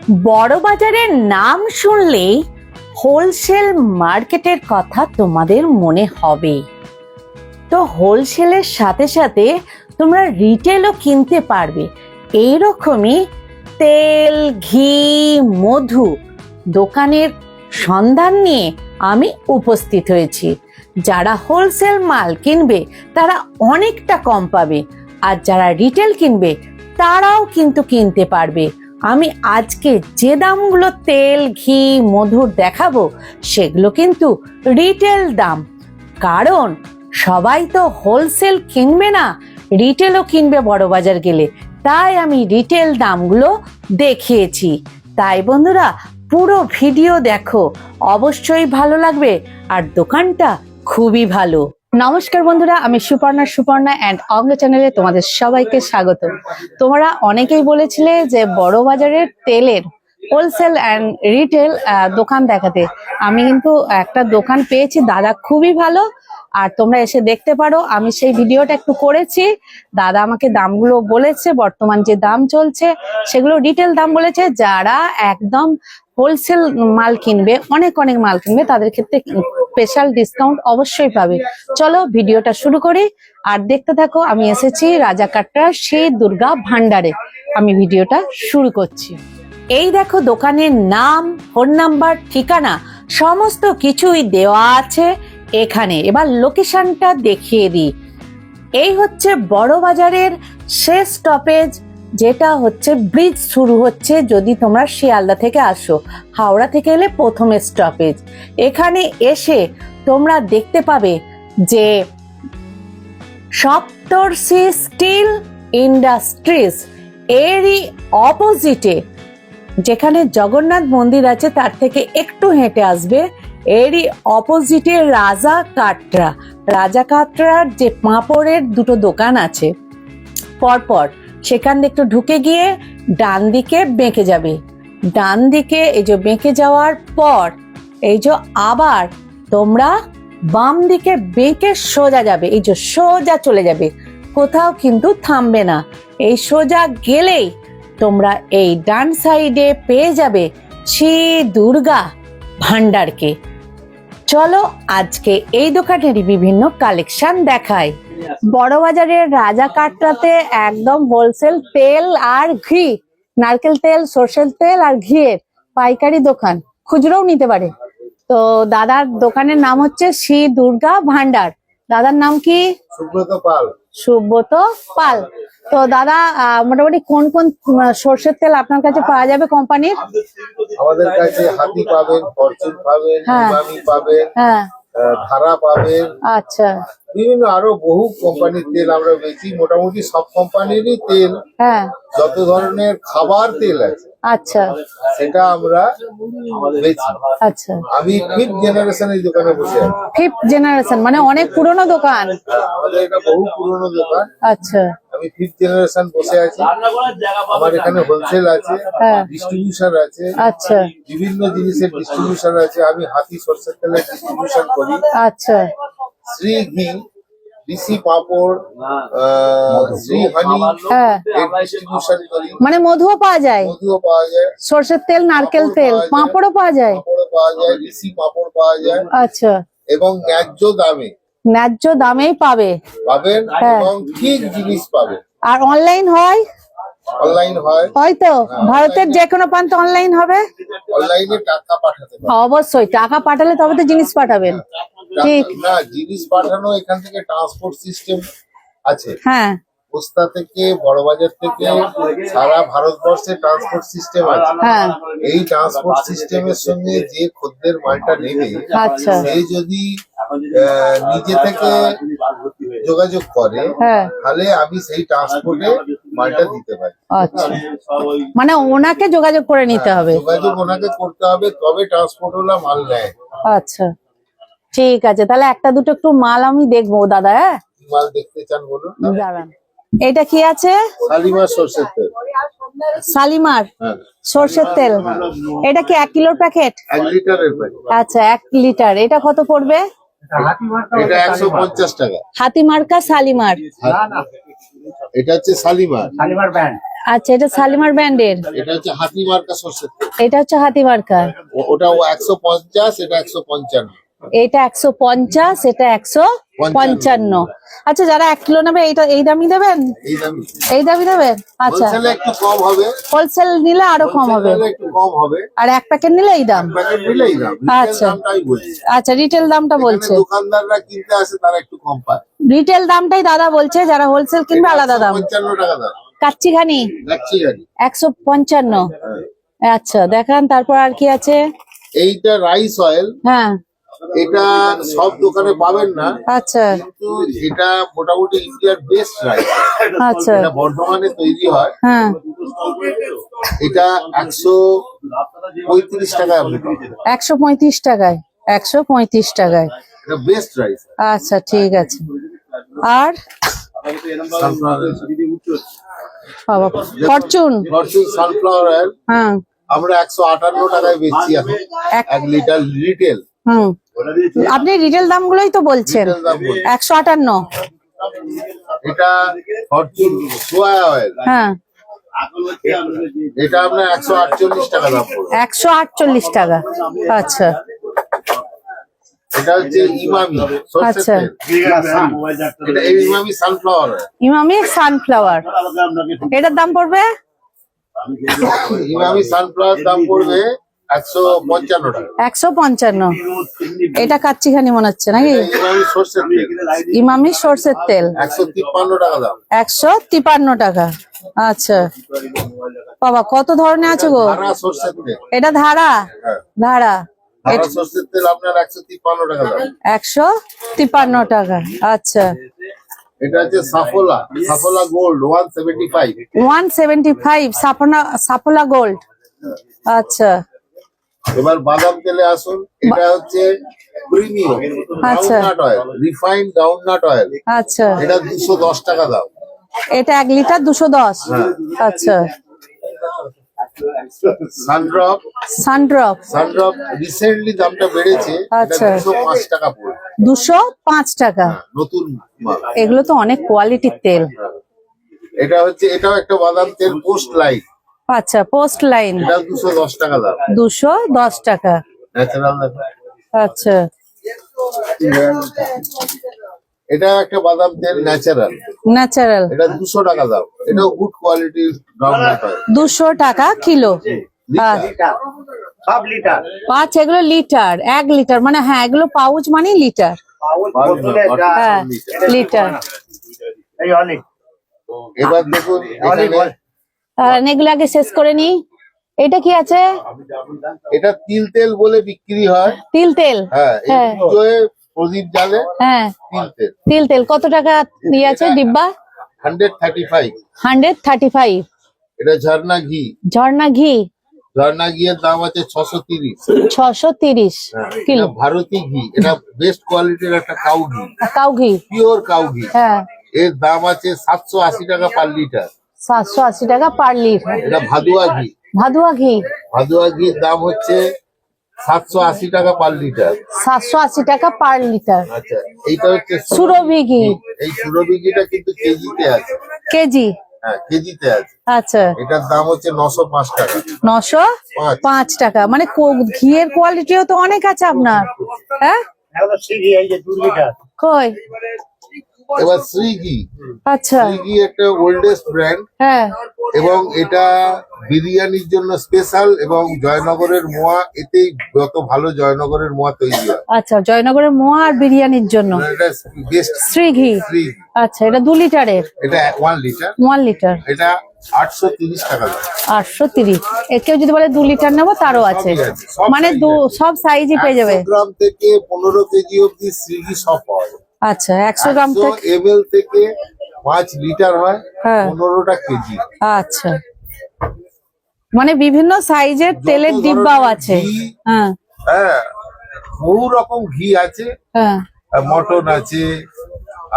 বড় বাজারের নাম শুনলেই হোলসেল মার্কেটের কথা তোমাদের মনে হবে। তো হোলসেলের সাথে সাথে তোমরা রিটেলও কিনতে পারবে। এইরকমই তেল, ঘি, মধু দোকানের সন্ধান নিয়ে আমি উপস্থিত হয়েছি। যারা হোলসেল মাল কিনবে তারা অনেকটা কম পাবে, আর যারা রিটেল কিনবে তারাও কিন্তু কিনতে পারবে। আমি আজকে যে দামগুলো তেল, ঘি, মধুর দেখাবো সেগুলো কিন্তু রিটেল দাম। কারণ সবাই তো হোলসেল কিনবে না, রিটেলও কিনবে বড় বাজার গেলে, তাই আমি রিটেল দামগুলো দেখিয়েছি। তাই বন্ধুরা পুরো ভিডিও দেখো, অবশ্যই ভালো লাগবে। আর দোকানটা খুবই ভালো। নমস্কার বন্ধুরা, আমি সুপর্ণা অ্যান্ড অঙ্গ চ্যানেলে তোমাদের সবাইকে স্বাগত। তোমরা অনেকেই বলেছিলে যে বড় বাজারের তেলের হোলসেল অ্যান্ড রিটেল দোকান দেখাতে। আমি কিন্তু একটা দোকান পেয়েছি, দাদা খুবই ভালো, আর তোমরা এসে দেখতে পারো। আমি সেই ভিডিওটা একটু করেছি, দাদা আমাকে দামগুলো বলেছে, বর্তমান যে দাম চলছে সেগুলো রিটেল দাম বলেছে। যারা একদম হোলসেল মাল কিনবে, অনেক মাল কিনবে, তাদের ক্ষেত্রে স্পেশাল ডিসকাউন্ট অবশ্যই পাবে। চলো ভিডিওটা শুরু করি আর দেখতে থাকো। আমি এসেছি রাজাকাটরার শ্রী দুর্গা ভান্ডারে। আমি ভিডিওটা শুরু করছি। এই দেখো, দোকানের নাম, ফোন নাম্বার, ঠিকানা সমস্ত কিছুই দেওয়া আছে এখানে। এবার লোকেশনটা দেখিয়ে দিই। এই হচ্ছে বড় বাজারের শেষ স্টপেজ, যেটা হচ্ছে ব্রিজ শুরু হচ্ছে যদি তোমরা শিয়ালদা থেকে আসো। হাওড়া থেকে এলে প্রথমে স্টপেজ। এখানে এসে তোমরা দেখতে পাবে যে সপ্তর্ষি স্টিল ইন্ডাস্ট্রিজ এরই অপোজিটে, যেখানে জগন্নাথ মন্দির আছে তার থেকে একটু হেঁটে আসবে, এরই অপোজিটে রাজাকাটরার যে পাঁপড়ের দুটো দোকান আছে পরপর, সেখান দিয়ে একটু ঢুকে গিয়ে ডান দিকে বেঁকে যাবে। ডান দিকে এই যে বেঁকে যাওয়ার পর এই যে আবার তোমরা বাম দিকে বেঁকে সোজা যাবে, এই যে সোজা চলে যাবে, কোথাও কিন্তু থামবে না। এই সোজা গেলেই তোমরা এই ডান সাইডে পেয়ে যাবে শ্রী দুর্গা ভান্ডারকে। চলো আজকে এই দোকানেরই বিভিন্ন কালেকশন দেখাই। বড় বাজারের রাজাকাটরাতে একদম হোলসেল তেল আর ঘি, নারকেল তেল, সরষের তেল আর ঘিয়ের পাইকারি দোকান, খুচরোও নিতে পারে। তো দাদার দোকানের নাম হচ্ছে শ্রী দুর্গা ভান্ডার। দাদার নাম কি? সুব্রত পাল। তো দাদা মোটামুটি কোন কোন সরষের তেল আপনার কাছে পাওয়া যাবে কোম্পানির? আমাদের কাছে হাতি পাবেন, ফরচুন পাবেন, ইমামি পাবেন, ধারা পাবেন, আচ্ছা, বিভিন্ন আরো বহু কোম্পানির তেল আমরা বেচি। মোটামুটি সব কোম্পানিরই তেল, যত ধরনের খাবার তেল আছে, আচ্ছা, সেটা আমরা বেচি। আচ্ছা, আমি 5th জেনারেশন এই দোকানে বসে আছি। 5th জেনারেশন মানে অনেক পুরনো দোকান। আমাদের এটা বহু পুরনো দোকান। আচ্ছা, আমি 5th জেনারেশন বসে আছি। আমার এখানে হোলসেল আছে, ডিস্ট্রিবিউশন আছে, আচ্ছা, বিভিন্ন জিনিসের ডিস্ট্রিবিউশন আছে। আমি হাতি সরষের তেলের ডিস্ট্রিবিউশন করি। আচ্ছা, শ্রী ঘি, ঋষি পাপড়, শ্রী হানি এর ডিস্ট্রিবিউশন করি। মানে মধুও পাওয়া যায়, মধুও পাওয়া যায়, সরষের তেল, নারকেল তেল, পাঁপড়ও পাওয়া যায়, ঋষি পাপড় পাওয়া যায়। আচ্ছা, এবং ন্যায্য দামেই পাবেন, এবং ঠিক জিনিস পাবেন। আর অনলাইন হয়? অনলাইন হয়, হয়তো ভারতের যে কোনো প্রান্ত অনলাইন হবে। অনলাইনে টাকা পাঠাতে পারেন। অবশ্যই টাকা পাঠালে তবে তো জিনিস পাঠাবেন। ঠিক না, জিনিস পাঠানো এখান থেকে ট্রান্সপোর্ট সিস্টেম আছে। পোস্তা থেকে, বড়বাজার থেকে সারা ভারতবর্ষে ট্রান্সপোর্ট সিস্টেম আছে। এই ট্রান্সপোর্ট সিস্টেমের সঙ্গে যে খদ্দের মালটা নেবে, সে যদি নিজে থেকে যোগাযোগ করে, তাহলে আমি সেই ট্রান্সপোর্টে মালটা দিতে পারি। আচ্ছা, মানে ওনাকে যোগাযোগ করে নিতে হবে? যোগাযোগ ওনাকে করতে হবে, তবে ট্রান্সপোর্ট ওলা মাল নেয়। আচ্ছা, ঠিক আছে। তাহলে একটা দুটো একটু মাল আমি দেখবো দাদা। মাল দেখতে চান বলুন। দাঁড়ান, এটা কি আছে? শালিমার সরষের তেল। শালিমার সরষের তেল, এটা কি 1 কিলোর প্যাকেট? 1 লিটারের প্যাকেট। আচ্ছা, 1 লিটার। এটা কত পড়বে? এটা 150 টাকা। হাতিমার্কা শালিমার। এটা হচ্ছে শালিমার ব্র্যান্ড। আচ্ছা, এটা শালিমার ব্র্যান্ডের, এটা হচ্ছে হাতি মার্কা সর্ষের তেল। এটা হচ্ছে হাতি মার্কা, ওটা 150, এটা 155। এটা 150, এটা 155। আচ্ছা, যারা 1 কিলো নেবে এইটা এই দামই দেবেন? এই দামই। এই দামই দেবেন? আচ্ছা, হোলসেলে একটু কম হবে, হোলসেল নিলে আরো কম হবে, হোলসেলে একটু কম হবে, আর 1 প্যাকেট নিলে এই দাম। প্যাকেট নিলে এই দাম। আচ্ছা। দামটাই বলছি। আচ্ছা, রিটেল দামটা বলছে, এখানে দোকানদাররা কিনতে আসে তারা একটু কম পায়। রিটেল দামটাই দাদা বলছে, যারা হোলসেল কিনবে আলাদা দাম। 155 টাকা দাম। কাচ্চিঘানি যাচ্ছি গাড়ি। 155। আচ্ছা, দেখান তারপর আর কি আছে। এইটা রাইস অয়েল, হ্যাঁ, এটা সব দোকানে পাবেন না, আচ্ছা কিন্তু এটা মোটামুটি ইন্ডিয়ার বেস্ট রাইস। আচ্ছা, এটা বর্ধমানে তৈরি হয়। হ্যাঁ, এটা 135 টাকা আপনি পাবেন। 135 টাকায়, 135 টাকায়। এটা বেস্ট রাইস। আচ্ছা, ঠিক আছে। আর বাবা, ফরচুন ফরচুন সানফ্লাওয়ার অয়েল হ্যাঁ, আমরা 158 টাকায় বেচছি এখন, 1 লিটার রিটেল। হুম, আপনি রিটেল দামগুলোই তো বলছেন। রিটেল দাম বলছি। 158। এটা ফরচুন সোয়া অয়েল, হ্যাঁ, এটা আপনার 148 টাকা দাম পড়বে। 148 টাকা। আচ্ছা এটা হচ্ছে ইমামি সরষের আচ্ছা। তেল। এটা Emami sunflower oil. Emami sunflower, এটার দাম পড়বে? ইমামি সানফ্লাওয়ার দাম পড়বে 155 টাকা। 155। এটা কাচ্চিঘানি মনে হচ্ছে নাকি? ইমামি সরষের তেল ইমামি সরষের তেল, 153 টাকা দাম। 153 টাকা। আচ্ছা বাবা, কত ধরনের আছে গো। ধারা সরষের তেল, এটা ধারা, হ্যাঁ, ধারা ধারা সরষের তেল আপনার 153 টাকা দাম। 153 টাকা। আচ্ছা, এটা হচ্ছে Saffola, Saffola gold 175। 175 Saffola gold. আচ্ছা এবার বাদাম তেলে আসুন, এটা হচ্ছে প্রিমিয়াম আচ্ছা। Groundnut oil, refined groundnut oil. আচ্ছা, এটা 210 টাকা দাম। এটা 1 লিটার 210। আচ্ছা, সানড্রপ, সানড্রপ সানড্রপ রিসেন্টলি দামটা বেড়েছে, এটা আচ্ছা। 205 টাকা পড়বে। 205 টাকা। নতুন মাল। এগুলো তো অনেক কোয়ালিটির তেল। এটা হচ্ছে, এটাও একটা বাদাম তেল পোস্ট লাইট, আচ্ছা, পোস্ট লাইন, এটা 210 টাকা দাম। 210 টাকা। ন্যাচারাল দেখো। আচ্ছা, এটা একটা বাদাম তেল ন্যাচারাল, ন্যাচারাল, এটা 200 টাকা দাম। এটাও গুড কোয়ালিটির গ্রাউন্ডনাট অয়েল। 200 টাকা কিলো। সব লিটার আচ্ছা, এগুলো লিটার, 1 লিটার মানে, হ্যাঁ এগুলো পাউচ মানে লিটার। হ্যাঁ, লিটার। এই অনেক এবার দেখুন এখানে এগুলো আগে শেষ করে নি। এটা কি আছে? এটা তিল তেল বলে বিক্রি হয়। তিল তেল, হ্যাঁ, এই হ্যাঁ। পুজোয় প্রদীপ জ্বালে হ্যাঁ, তিল তেল। তিল তেল কত টাকা দিয়ে আছে ডিব্বা? 135। 135। এটা ঝর্ণা ঘি, ঝর্ণা ঘি, ঝর্ণা ঘিয়ের দাম আছে 630। 630 কিলো। এটা ভারতী ঘি, এটা বেস্ট কোয়ালিটির একটা কাউ ঘি, কাউ ঘি, পিওর কাউ ঘি। হ্যাঁ, এর দাম আছে 780 টাকা পার লিটার। 780 টাকা পার লিটার। এটা ভাদুয়া ঘি, ভাদুয়া ঘি, ভাদুয়া ঘির দাম হচ্ছে 780 টাকা পার লিটার। 780 টাকা পার লিটার। আচ্ছা, এইটা হচ্ছে সুরভি ঘি, এই সুরভি ঘিটা কিন্তু কেজিতে আছে। কেজি, হ্যাঁ, কেজিতে আছে। আচ্ছা, এটার দাম হচ্ছে 905 টাকা। 905 টাকা। মানে ঘিয়ের কোয়ালিটিও তো অনেক আছে আপনার। হ্যাঁ, এখন শিখি এই যে 2 লিটার কই? এবার শ্রী ঘি, আচ্ছা, শ্রী ঘি একটা ওল্ডেস্ট ব্র্যান্ড, হ্যাঁ, এবং এটা বিরিয়ানির জন্য স্পেশাল, এবং জয়নগরের মোয়া, এতেই যত ভালো জয়নগরের মোয়া তৈরি হয়। আচ্ছা, জয়নগরের মোয়া আর বিরিয়ানির জন্য এটা বেস্ট শ্রী ঘি। শ্রী ঘি। আচ্ছা, এটা 2 লিটারের, এটা 1 লিটার, 1 লিটার, এটা 830 টাকা দাম। 830। কেউ যদি বলে 2 লিটার নেবো তারও আছে, সবই আছে, সব মানে size আছে। সব সাইজই পেয়ে যাবে। 100 গ্রাম থেকে 15 কেজি অব্দি শ্রী ঘি সব পাওয়া যায়। আচ্ছা, 100 গ্রাম 100 থেকে, ml থেকে 5 লিটার হয়, হ্যাঁ। 15টা কেজি। আচ্ছা, মানে বিভিন্ন সাইজের তেলের যত ডিব্বাও ধরনের আছে। ঘি, হ্যাঁ, হ্যাঁ, বহু রকম ঘি আছে, হ্যাঁ, মটন আছে,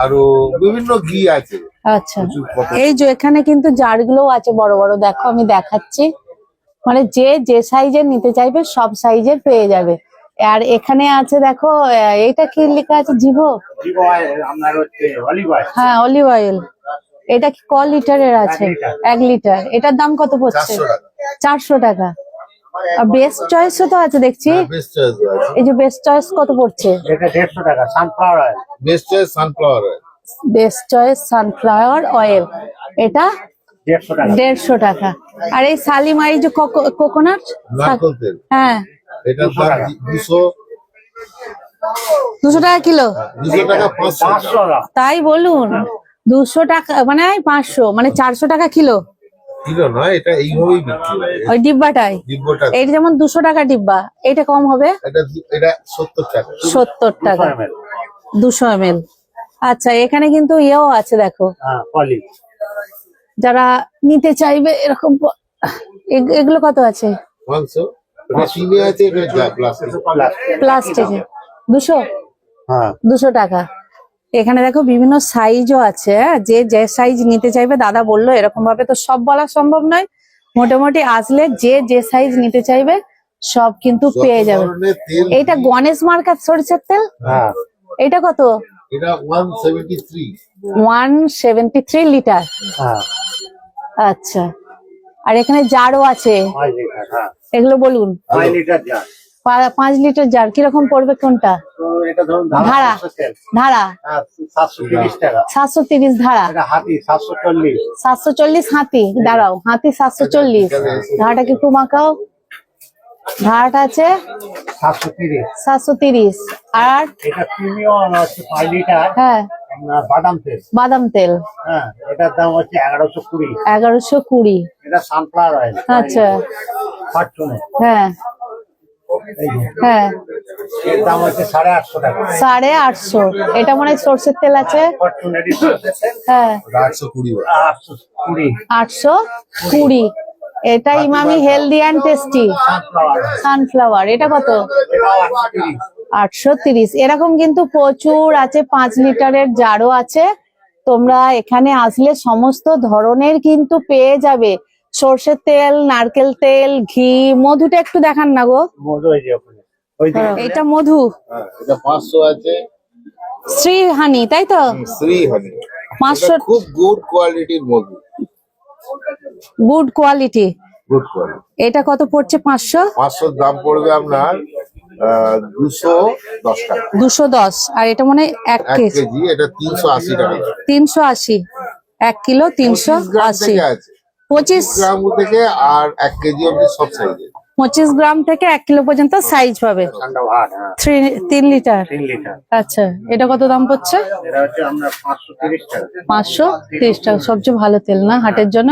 আরো বিভিন্ন ঘি আছে। আচ্ছা। প্রচুর কত। এই যে এখানে কিন্তু জারগুলোও আছে বড় বড়, দেখো আমি দেখাচ্ছি। মানে যে সাইজের নিতে চাইবে সব সাইজের পেয়ে যাবে। আর এখানে আছে দেখো, এটা কি লেখা আছে? জিভো, আপনার হচ্ছে অলিভ অয়েল। হ্যাঁ, অলিভ অয়েল। এটা কি ক লিটারের আছে? 1 লিটার। এটার দাম কত পড়ছে? 400 টাকা। আর বেস্ট চয়েসও তো আছে দেখছি। বেস্ট চয়েস আছে। এই যে বেস্ট চয়েস কত পড়ছে? এটা 150 টাকা sunflower oil. Best choice sunflower oil. Best choice sunflower oil, এটা 150 টাকা। 150 টাকা। আর এই সালিমা এই যে কোকোনাট নারকেল তেল, হ্যাঁ এটার দাম 200 টাকা কিলো। 200 টাকা 500 500 তাই বলুন, 200 টাকা মানে 500 মানে 400 টাকা কিলো কিলো নয়, এটা এইভাবেই বিক্রি হয় ওই ডিব্বাটাই। ডিব্বাটা। এইটা যেমন 200 টাকা ডিব্বা, এটা কম হবে এটা 70 টাকা। 70 টাকা 200 ml। আচ্ছা, এখানে কিন্তু ইয়েও আছে দেখো, হ্যাঁ পলি। যারা নিতে চাইবে এরকম এগুলো কত আছে? 500। এটা চিনি আছে, এটা প্লাস্টিক। প্লাস্টিকে 200 হ্যাঁ 200 টাকা। এখানে দেখো বিভিন্ন সাইজও আছে, হ্যাঁ? যে যে সাইজ নিতে চাইবে, দাদা বললো এরকম ভাবে তো সব বলা সম্ভব নয়, মোটামুটি আসলে যে যে সাইজ নিতে চাইবে সব কিন্তু পেয়ে যাবে। এইটা গণেশ মার্কার সরিষার তেল, হ্যাঁ এটা কত? এটা 173। 173 লিটার। হ্যাঁ আচ্ছা, আর এখানে জারও আছে, 5 লিটার। হ্যাঁ এগুলো বলুন। 5 লিটার জার। 5 লিটার জার কিরকম পড়বে কোনটা? তো এটা ধরুন ধারা। তেল। ধারা হ্যাঁ 730 টাকা। 730 ধারা। এটা হাতি 740। 740 হাতি, দাঁড়াও, হাতি 740। ধারাটা কি একটু মাখাও, ধারাটা আছে 730। 730। আর এটা প্রিমিয়াম হচ্ছে 5 লিটার। হ্যাঁ আপনার বাদাম তেল। বাদাম তেল হ্যাঁ এটার দাম হচ্ছে 1120। 1120। এটা সানফ্লাওয়ার অয়েল। আচ্ছা, ফরচুনে। হ্যাঁ এই যে, হ্যাঁ এর দাম হচ্ছে 850 টাকা। 850। এটা মনে হয় সর্ষের তেল আছে, ফরচুনের হ্যাঁ 820 820। 820। এটা Emami healthy and tasty sunflower oil. Sunflower, এটা কত? এটাও 830। 830। এরকম কিন্তু প্রচুর আছে, 5 লিটারের জারও আছে। তোমরা এখানে আসলে সমস্ত ধরনের কিন্তু পেয়ে যাবে, সর্ষের তেল, নারকেল তেল, ঘি। মধুটা একটু দেখান না গো। মধু এই যে ওখানে। ওই যে এটা মধু হ্যাঁ, এটা 500 আছে। শ্রী হানি, তাই তো? শ্রী হানি। 500। খুব গুড কোয়ালিটির মধু। Good quality. Good quality. এটা কত পড়ছে? 500। 500 দাম পড়বে আপনার 210 টাকা। 210। আর এটা মনে হয় 1 1 কেজি। কেজি, এটা 380 টাকা। 380। 1 কিলো 25 গ্রাম 380। থেকে আছে। 25 গ্রাম থেকে আর 1 কেজি অবধি সব সাইজে। 25 গ্রাম থেকে 1 কিলো পর্যন্ত সাইজ পাবে। ঠান্ডা ভাত। হ্যাঁ 3 লিটার। 3 লিটার। আচ্ছা, এটা কত দাম পড়ছে? এটা হচ্ছে আমরা 530 টাকা। 530 টাকা। সবচেয়ে ভালো তেল না হাটের জন্য?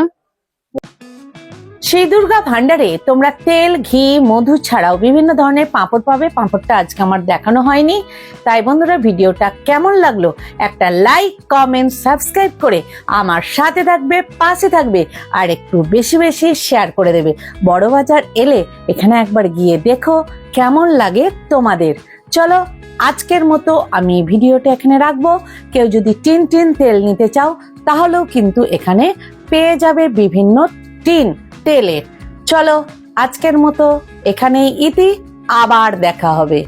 সেই দুর্গা ভান্ডারে তোমরা তেল, ঘি, মধু ছাড়াও বিভিন্ন ধরনের পাঁপড় পাবে। পাঁপড়টা আজকে আমার দেখানো হয়নি, তাই বন্ধুরা ভিডিওটা কেমন লাগলো একটা লাইক, কমেন্ট, সাবস্ক্রাইব করে আমার সাথে থাকবে, পাশে থাকবে, আর একটু বেশি বেশি শেয়ার করে দেবে। বড় বাজার এলে এখানে একবার গিয়ে দেখো কেমন লাগে তোমাদের। চলো আজকের মতো আমি ভিডিওটা এখানে রাখবো। কেউ যদি টিন তেল নিতে চাও তাহলেও কিন্তু এখানে পেয়ে যাবে বিভিন্ন টিন তেলের। চলো আজকের মতো এখানেই ইতি, আবার দেখা হবে।